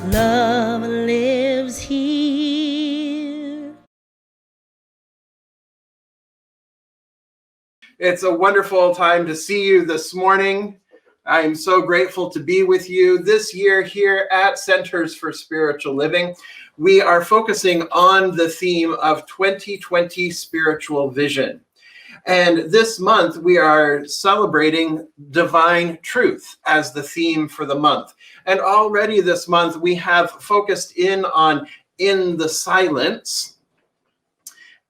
Love lives here. It's a wonderful time to see you this morning. I am so grateful to be with you this year here at Centers for Spiritual Living. We are focusing on the theme of 2020 spiritual vision. And this month, we are celebrating divine truth as the theme for the month. And already this month, we have focused in on in the silence.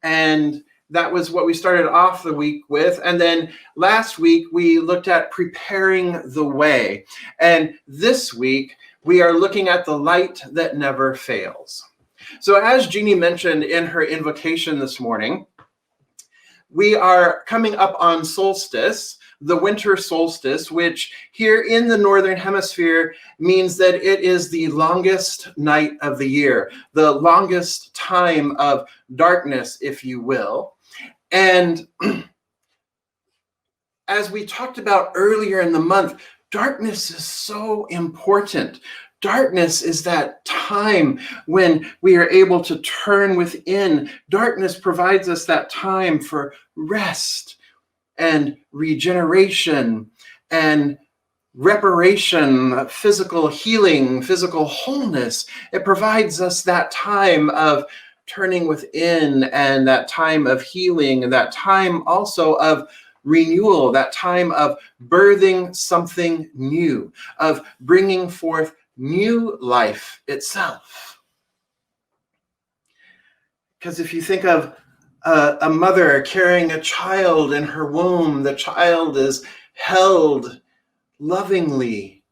And that was what we started off the week with. And then last week, we looked at preparing the way. And this week, we are looking at the light that never fails. So as Jeannie mentioned in her invocation this morning, we are coming up on Solstice, the winter solstice, which here in the Northern Hemisphere means that it is the longest night of the year, the longest time of darkness, if you will. And as we talked about earlier in the month, darkness is so important. Darkness is that time when we are able to turn within. Darkness provides us that time for rest and regeneration and reparation, physical healing, physical wholeness. It provides us that time of turning within and that time of healing and that time also of renewal, that time of birthing something new, of bringing forth new life itself. Because if you think of a mother carrying a child in her womb, the child is held lovingly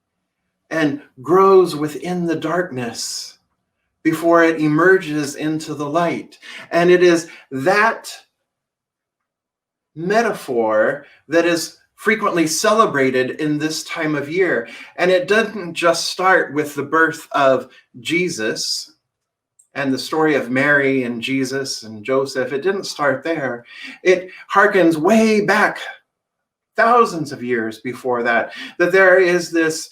and grows within the darkness before it emerges into the light. And it is that metaphor that is frequently celebrated in this time of year. And it doesn't just start with the birth of Jesus and the story of Mary and Jesus and Joseph. It didn't start there. It harkens way back thousands of years before that there is this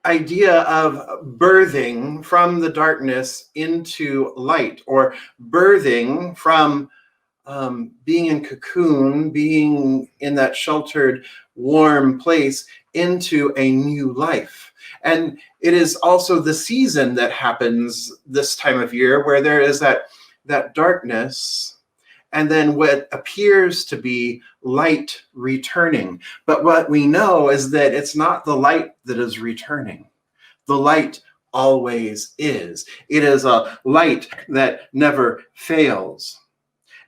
idea of birthing from the darkness into light, or birthing from being in cocoon, being in that sheltered, warm place into a new life. And it is also the season that happens this time of year where there is that darkness and then what appears to be light returning. But what we know is that it's not the light that is returning. The light always is. It is a light that never fails.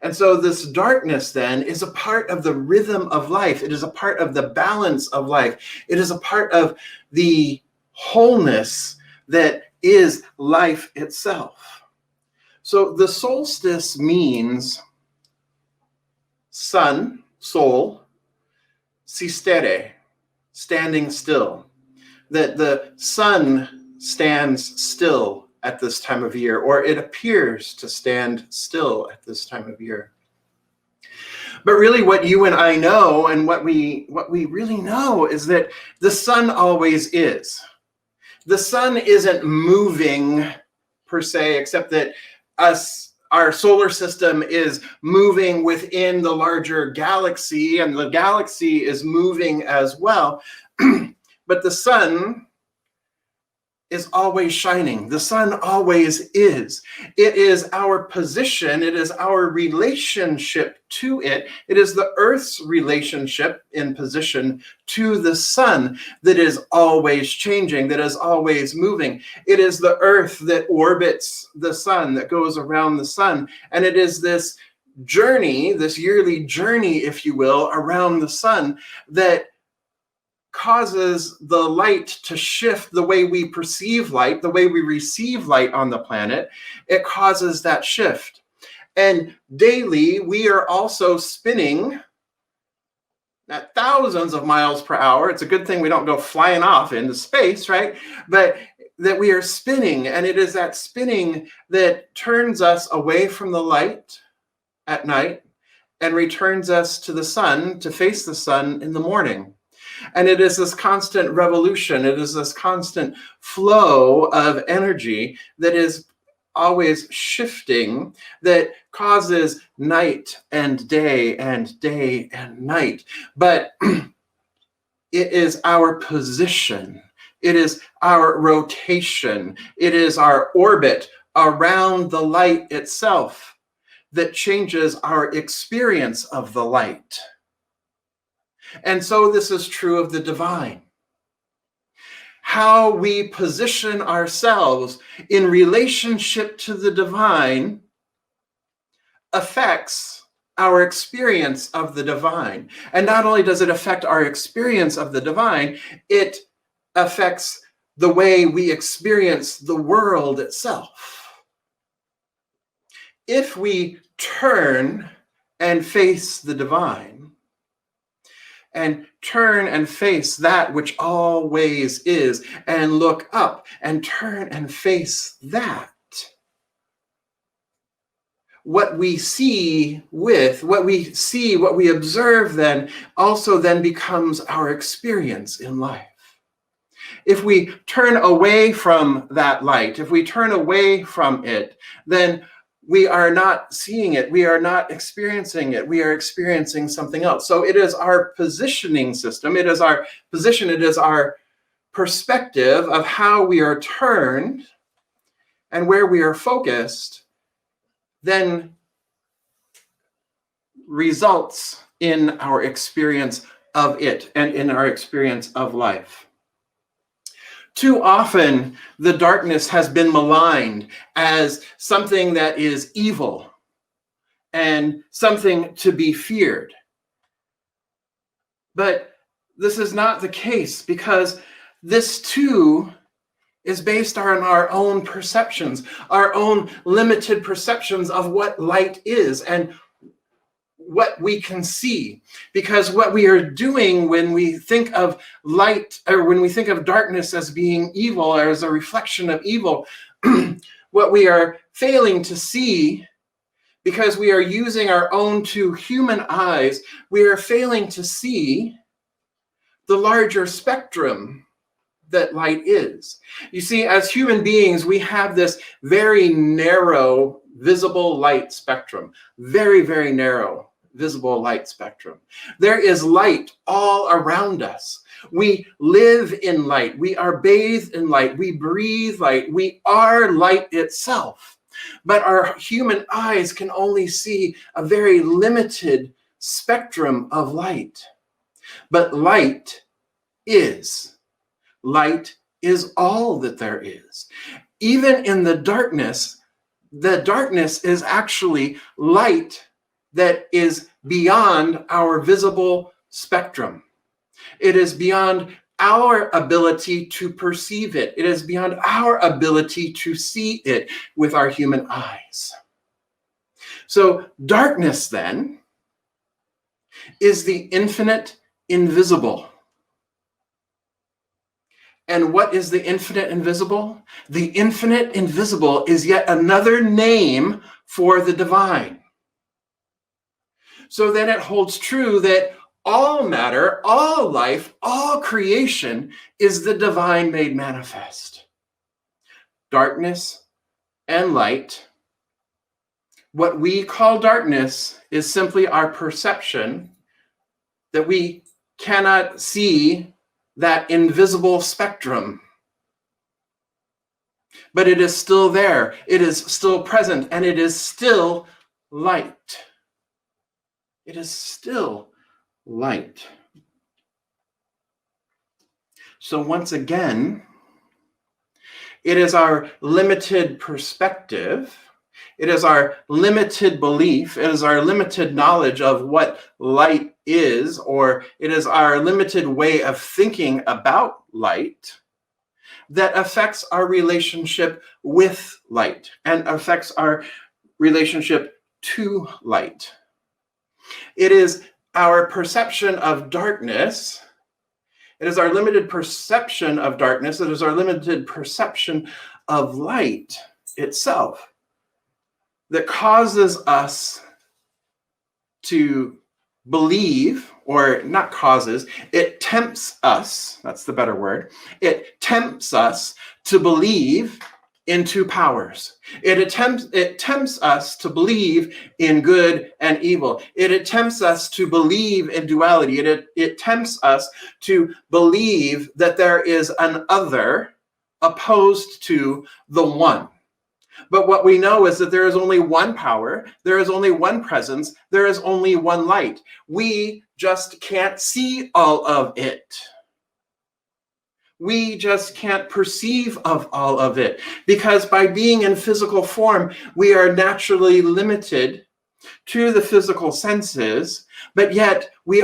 And so this darkness then is a part of the rhythm of life. It is a part of the balance of life. It is a part of the wholeness that is life itself. So the solstice means sun, sol, sistere, standing still. That the sun stands still at this time of year, or it appears to stand still at this time of year. But really what you and I know, and what we really know, is that the sun always is. The sun isn't moving per se, except that our solar system is moving within the larger galaxy, and the galaxy is moving as well. But the sun is always shining. The sun always is. It is our position. It is our relationship to it. It is the Earth's relationship in position to the sun that is always changing, that is always moving. It is the Earth that orbits the sun, that goes around the sun. And it is this journey, this yearly journey, if you will, around the sun that causes the light to shift the way we perceive light, the way we receive light on the planet. It causes that shift. And daily, we are also spinning at thousands of miles per hour. It's a good thing we don't go flying off into space, right? But that we are spinning, and it is that spinning that turns us away from the light at night and returns us to the sun, to face the sun in the morning. And it is this constant revolution. It is this constant flow of energy that is always shifting, that causes night and day and day and night. But it is our position. It is our rotation. It is our orbit around the light itself that changes our experience of the light. And so this is true of the divine. How we position ourselves in relationship to the divine affects our experience of the divine. And not only does it affect our experience of the divine, it affects the way we experience the world itself. If we turn and face the divine, and turn and face that which always is, and look up and turn and face that, what we observe then also then becomes our experience in life. If we turn away from that light, if we turn away from it, then we are not seeing it. We are not experiencing it. We are experiencing something else. So it is our positioning system. It is our position. It is our perspective of how we are turned and where we are focused then results in our experience of it and in our experience of life. Too often, the darkness has been maligned as something that is evil and something to be feared. But this is not the case, because this too is based on our own perceptions, our own limited perceptions of what light is and what we can see. Because what we are doing when we think of light, or when we think of darkness as being evil or as a reflection of evil, what we are failing to see, because we are using our own two human eyes, we are failing to see the larger spectrum that light is. You see, as human beings, we have this very narrow visible light spectrum, very, very narrow visible light spectrum. There is light all around us. We live in light. We are bathed in light. We breathe light. We are light itself. But our human eyes can only see a very limited spectrum of light. But light is. Light is all that there is. Even in the darkness is actually light that is beyond our visible spectrum. It is beyond our ability to perceive it. It is beyond our ability to see it with our human eyes. So darkness then is the infinite invisible. And what is the infinite invisible? The infinite invisible is yet another name for the divine. So then it holds true that all matter, all life, all creation is the divine made manifest. Darkness and light. What we call darkness is simply our perception that we cannot see that invisible spectrum. But it is still there. It is still present, and it is still light. It is still light. So once again, it is our limited perspective, it is our limited belief, it is our limited knowledge of what light is, or it is our limited way of thinking about light that affects our relationship with light and affects our relationship to light. It is our perception of darkness. It is our limited perception of darkness. It is our limited perception of light itself that causes us to believe or not causes, it tempts us, that's the better word, it tempts us to believe in two powers. It tempts us to believe in good and evil. It tempts us to believe in duality. It tempts us to believe that there is an other opposed to the one. But what we know is that there is only one power, there is only one presence, there is only one light. We just can't see all of it. We just can't perceive of all of it, because by being in physical form, we are naturally limited to the physical senses, but yet we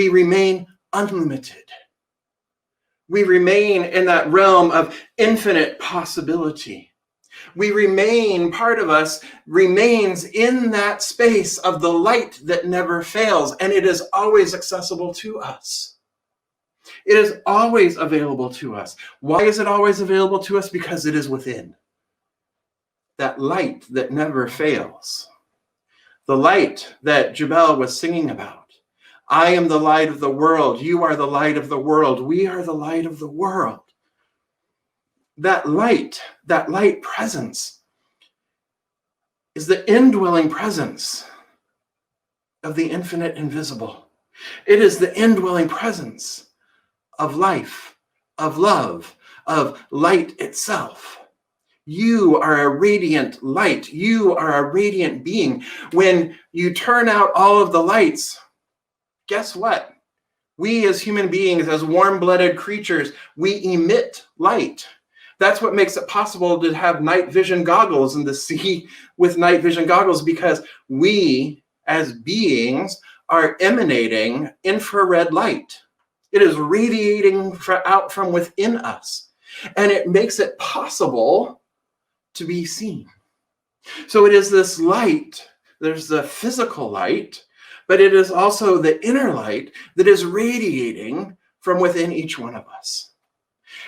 remain unlimited. We remain in that realm of infinite possibility. Part of us remains in that space of the light that never fails, and it is always accessible to us. It is always available to us. Why is it always available to us? Because it is within. That light that never fails. The light that Jubel was singing about. I am the light of the world. You are the light of the world. We are the light of the world. That light presence is the indwelling presence of the infinite invisible. It is the indwelling presence of life, of love, of light itself. You are a radiant light. You are a radiant being. When you turn out all of the lights, guess what? We as human beings, as warm-blooded creatures, we emit light. That's what makes it possible to have night vision goggles and to see with night vision goggles, because we as beings are emanating infrared light. It is radiating out from within us, and it makes it possible to be seen. So it is this light, there's the physical light, but it is also the inner light that is radiating from within each one of us.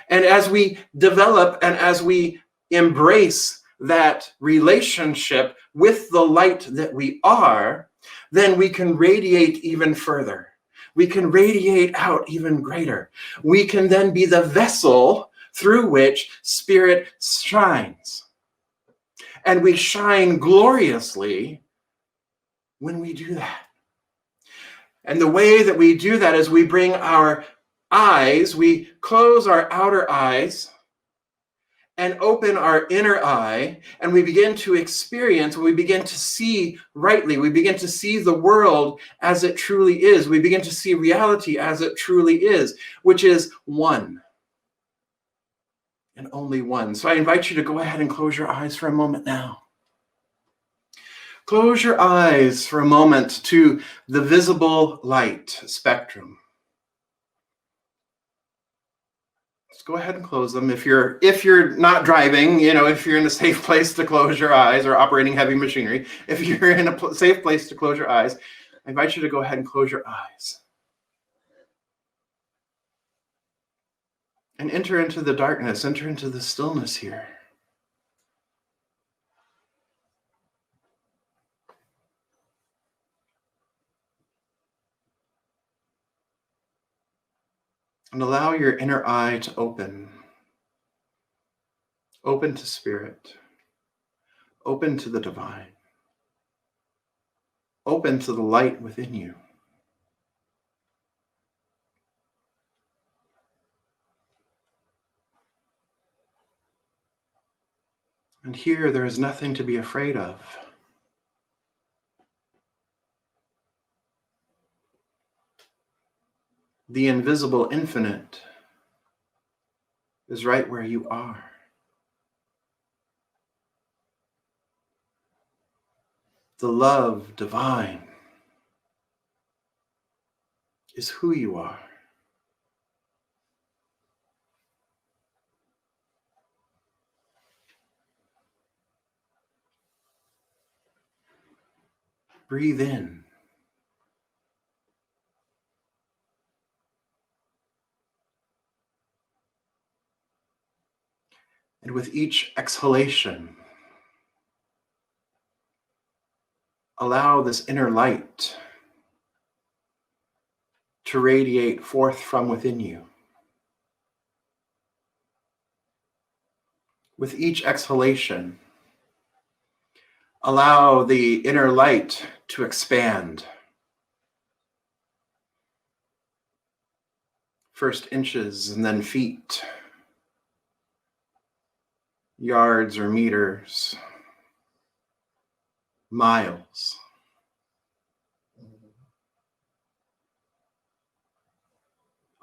And as we develop and as we embrace that relationship with the light that we are, then we can radiate even further. We can radiate out even greater. We can then be the vessel through which Spirit shines. And we shine gloriously when we do that. And the way that we do that is we bring our eyes, we close our outer eyes and open our inner eye, and we begin to experience, we begin to see rightly, we begin to see the world as it truly is. We begin to see reality as it truly is, which is one and only one. So I invite you to go ahead and close your eyes for a moment now. Close your eyes for a moment to the visible light spectrum. Go ahead and close them. If you're not driving, if you're in a safe place to close your eyes, or operating heavy machinery, if you're in a safe place to close your eyes, I invite you to go ahead and close your eyes. And enter into the darkness, enter into the stillness here. And allow your inner eye to open. Open to Spirit. Open to the divine. Open to the light within you. And here there is nothing to be afraid of. The invisible infinite is right where you are. The love divine is who you are. Breathe in. And with each exhalation, allow this inner light to radiate forth from within you. With each exhalation, allow the inner light to expand. First inches and then feet, yards or meters, miles.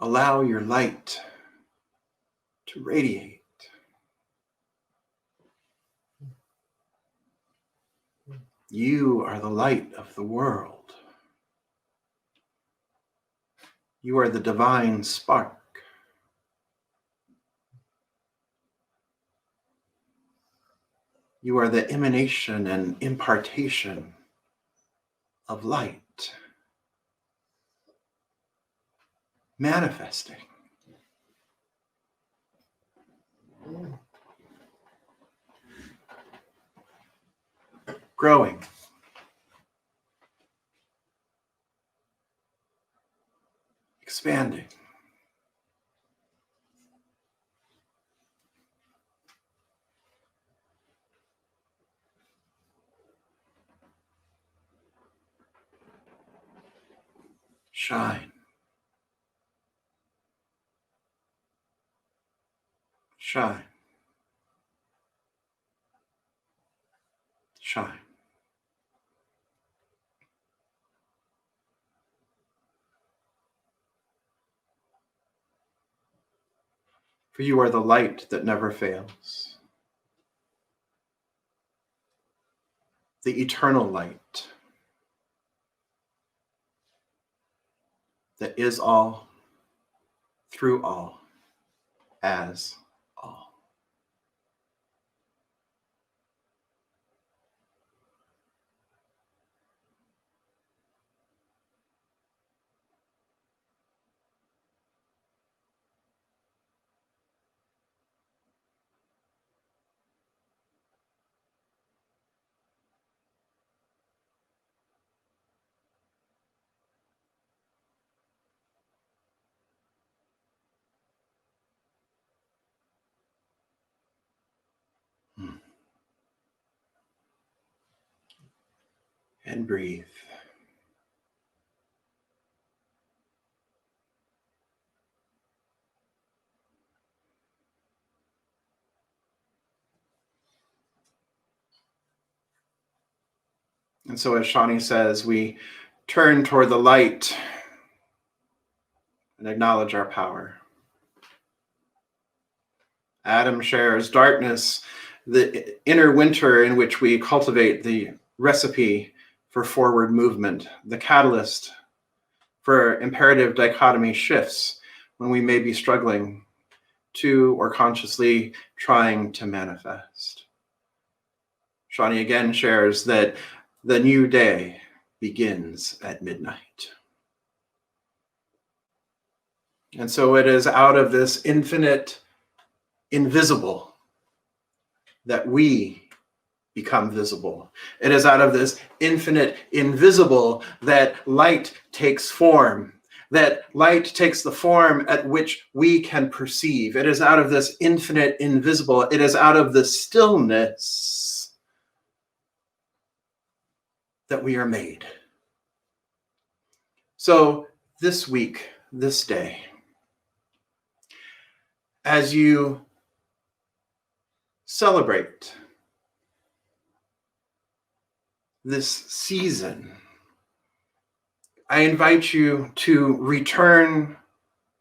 Allow your light to radiate. You are the light of the world. You are the divine spark. You are the emanation and impartation of light, manifesting. Growing. Expanding. Shine. Shine. Shine. For you are the light that never fails. The eternal light that is all, through all, as all. And breathe. And so as Shani says, we turn toward the light and acknowledge our power. Adam shares darkness, the inner winter in which we cultivate the recipe for forward movement, the catalyst for imperative dichotomy shifts when we may be struggling to or consciously trying to manifest. Shani again shares that the new day begins at midnight. And so it is out of this infinite invisible that we become visible. It is out of this infinite invisible that light takes form, that light takes the form at which we can perceive. It is out of this infinite invisible. It is out of the stillness that we are made. So this week, this day, as you celebrate this season, I invite you to return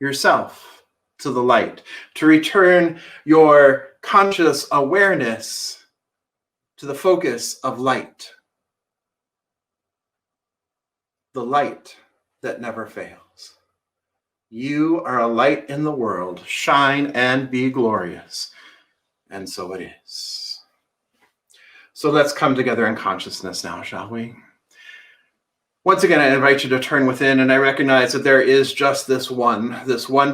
yourself to the light, to return your conscious awareness to the focus of light, the light that never fails. You are a light in the world. Shine and be glorious. And so it is. So let's come together in consciousness now, shall we? Once again, I invite you to turn within, and I recognize that there is just this one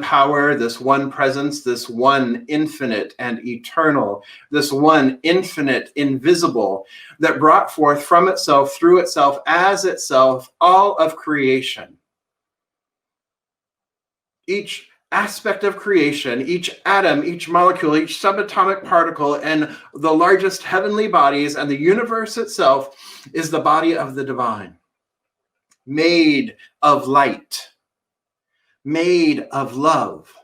power, this one presence, this one infinite and eternal, this one infinite invisible that brought forth from itself, through itself, as itself, all of creation. Each aspect of creation, each atom, each molecule, each subatomic particle, and the largest heavenly bodies and the universe itself is the body of the divine, made of light, made of love,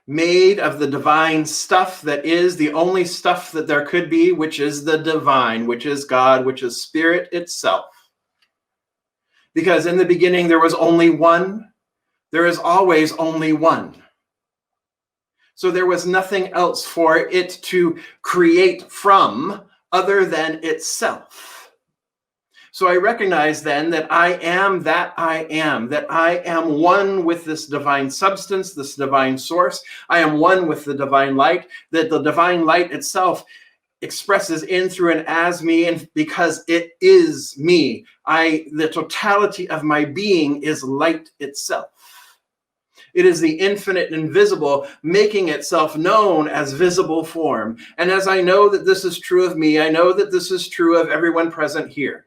made of the divine stuff that is the only stuff that there could be, which is the divine, which is God, which is spirit itself. Because in the beginning there was only one, there is always only one. So there was nothing else for it to create from other than itself. So I recognize then that I am that I am one with this divine substance, this divine source. I am one with the divine light, that the divine light itself expresses in, through, and as me, and because it is me. The totality of my being is light itself. It is the infinite invisible making itself known as visible form. And as I know that this is true of me, I know that this is true of everyone present here.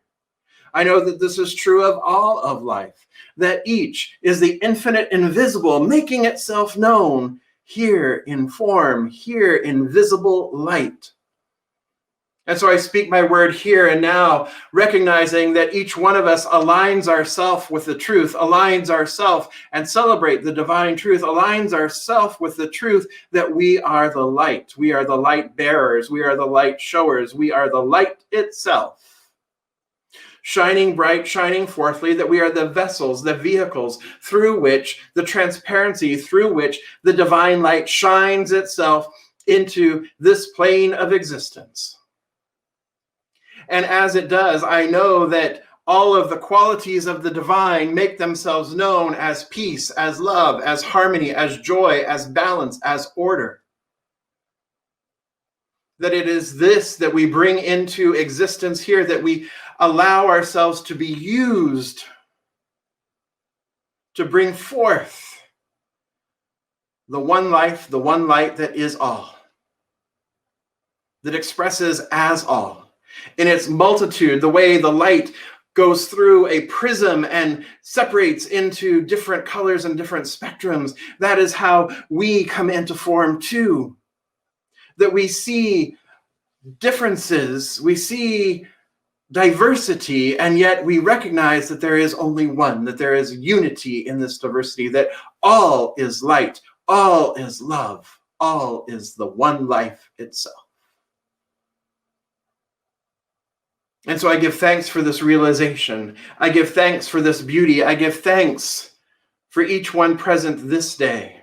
I know that this is true of all of life, that each is the infinite invisible making itself known here in form, here in visible light. And so I speak my word here and now, recognizing that each one of us aligns ourself with the truth, aligns ourself and celebrate the divine truth, aligns ourself with the truth that we are the light. We are the light bearers. We are the light showers. We are the light itself. Shining bright, shining forthly, that we are the vessels, the vehicles through which the transparency, through which the divine light shines itself into this plane of existence. And as it does, I know that all of the qualities of the divine make themselves known as peace, as love, as harmony, as joy, as balance, as order. That it is this that we bring into existence here, that we allow ourselves to be used to bring forth the one life, the one light that is all, that expresses as all. In its multitude, the way the light goes through a prism and separates into different colors and different spectrums, that is how we come into form too. That we see differences, we see diversity, and yet we recognize that there is only one, that there is unity in this diversity, that all is light, all is love, all is the one life itself. And so I give thanks for this realization. I give thanks for this beauty. I give thanks for each one present this day.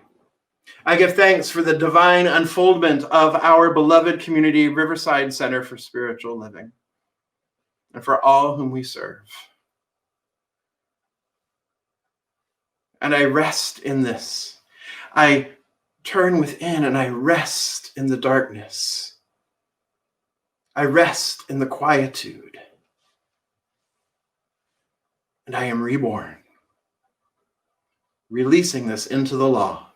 I give thanks for the divine unfoldment of our beloved community, Riverside Center for Spiritual Living, and for all whom we serve. And I rest in this. I turn within and I rest in the darkness. I rest in the quietude. And I am reborn, releasing this into the law,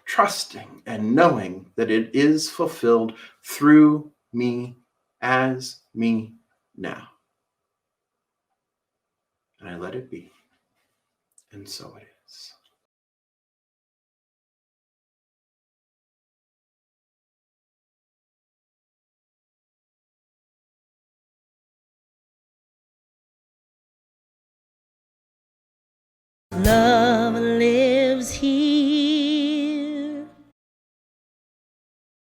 trusting and knowing that it is fulfilled through me, as me now. And I let it be. And so it is. Love